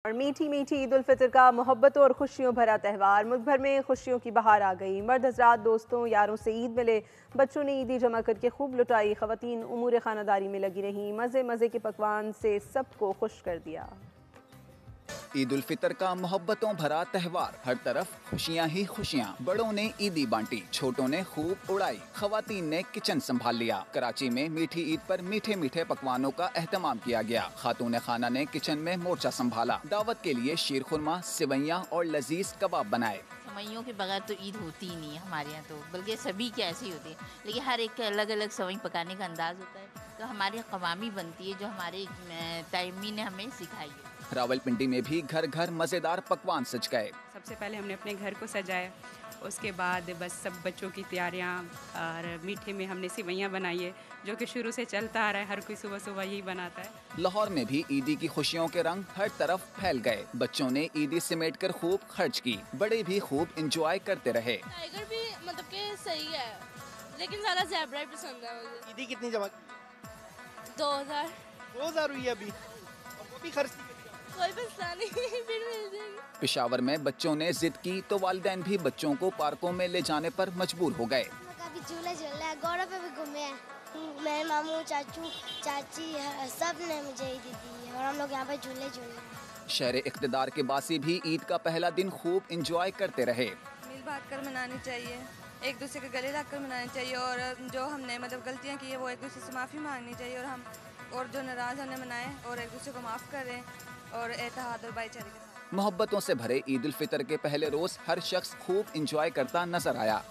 और मीठी मीठी ईद उल फितर का मोहब्बतों और खुशियों भरा त्यौहार। मुल्क भर में खुशियों की बहार आ गई। मर्द हजरात दोस्तों यारों से ईद मिले, बच्चों ने ईदी जमा करके खूब लुटाई, खवातीन उमूर खानादारी में लगी रहीं, मज़े मज़े के पकवान से सबको खुश कर दिया। ईद उल फितर का मोहब्बतों भरा त्यौहार, हर तरफ खुशियां ही खुशियां। बड़ों ने ईदी बांटी, छोटों ने खूब उड़ाई, खवातीन ने किचन संभाल लिया। कराची में मीठी ईद पर मीठे मीठे पकवानों का एहतमाम किया गया। खातून खाना ने किचन में मोर्चा संभाला। दावत के लिए शीर खुरमा, सिवैयां और लजीज कबाब बनाए। सवैयों के बगैर तो ईद होती ही नहीं है हमारे यहाँ, तो बल्कि सभी की ऐसी होती है, लेकिन हर एक का अलग अलग सवई पकाने का अंदाज होता है। तो हमारे कवामी बनती है जो हमारे टाइमी ने हमें सिखाई है। रावलपिंडी में भी घर घर मजेदार पकवान सज गए। सबसे पहले हमने अपने घर को सजाया, उसके बाद बस सब बच्चों की तैयारियां, और मीठे में हमने सिवैयां बनाई है जो कि शुरू से चलता आ रहा है, हर कोई सुबह सुबह यही बनाता है। लाहौर में भी ईदी की खुशियों के रंग हर तरफ फैल गए। बच्चों ने ईदी समेट कर खूब खर्च की, बड़े भी खूब इंजॉय करते रहे। टाइगर भी मतलब के सही है, लेकिन ज़्यादा ज़ेब्रा ही पसंद है मुझे। ईदी कितनी जमा? 2000 हुई अभी, और वो भी खर्च नहीं करी। कोई मसला नहीं, फिर मिल जाएगी। पेशावर में बच्चों ने जिद की तो वालिदैन भी बच्चों को पार्कों में ले जाने पर मजबूर हो गए। कभी झूला झूला है, गौरव पे भी घूमे हैं। मेरे मामू, चाचू, चाची सब ने मुझे ईद दी है और हम लोग यहाँ पे झूले झूले। शहर इक़्तिदार के बासी भी ईद का पहला दिन खूब इंजॉय करते रहे। मिल बांट कर मनानी चाहिए, एक दूसरे के गले लग कर मनानी चाहिए, और जो हमने मतलब गलतियाँ की है वो एक दूसरे से माफ़ी मांगनी चाहिए, और जो नाराज़ हमने मनाए और एक दूसरे को माफ़ करें, और एतहाद और भाईचारे के साथ। मोहब्बतों से भरे ईद उल फितर के पहले रोज हर शख्स खूब इंजॉय करता नजर आया।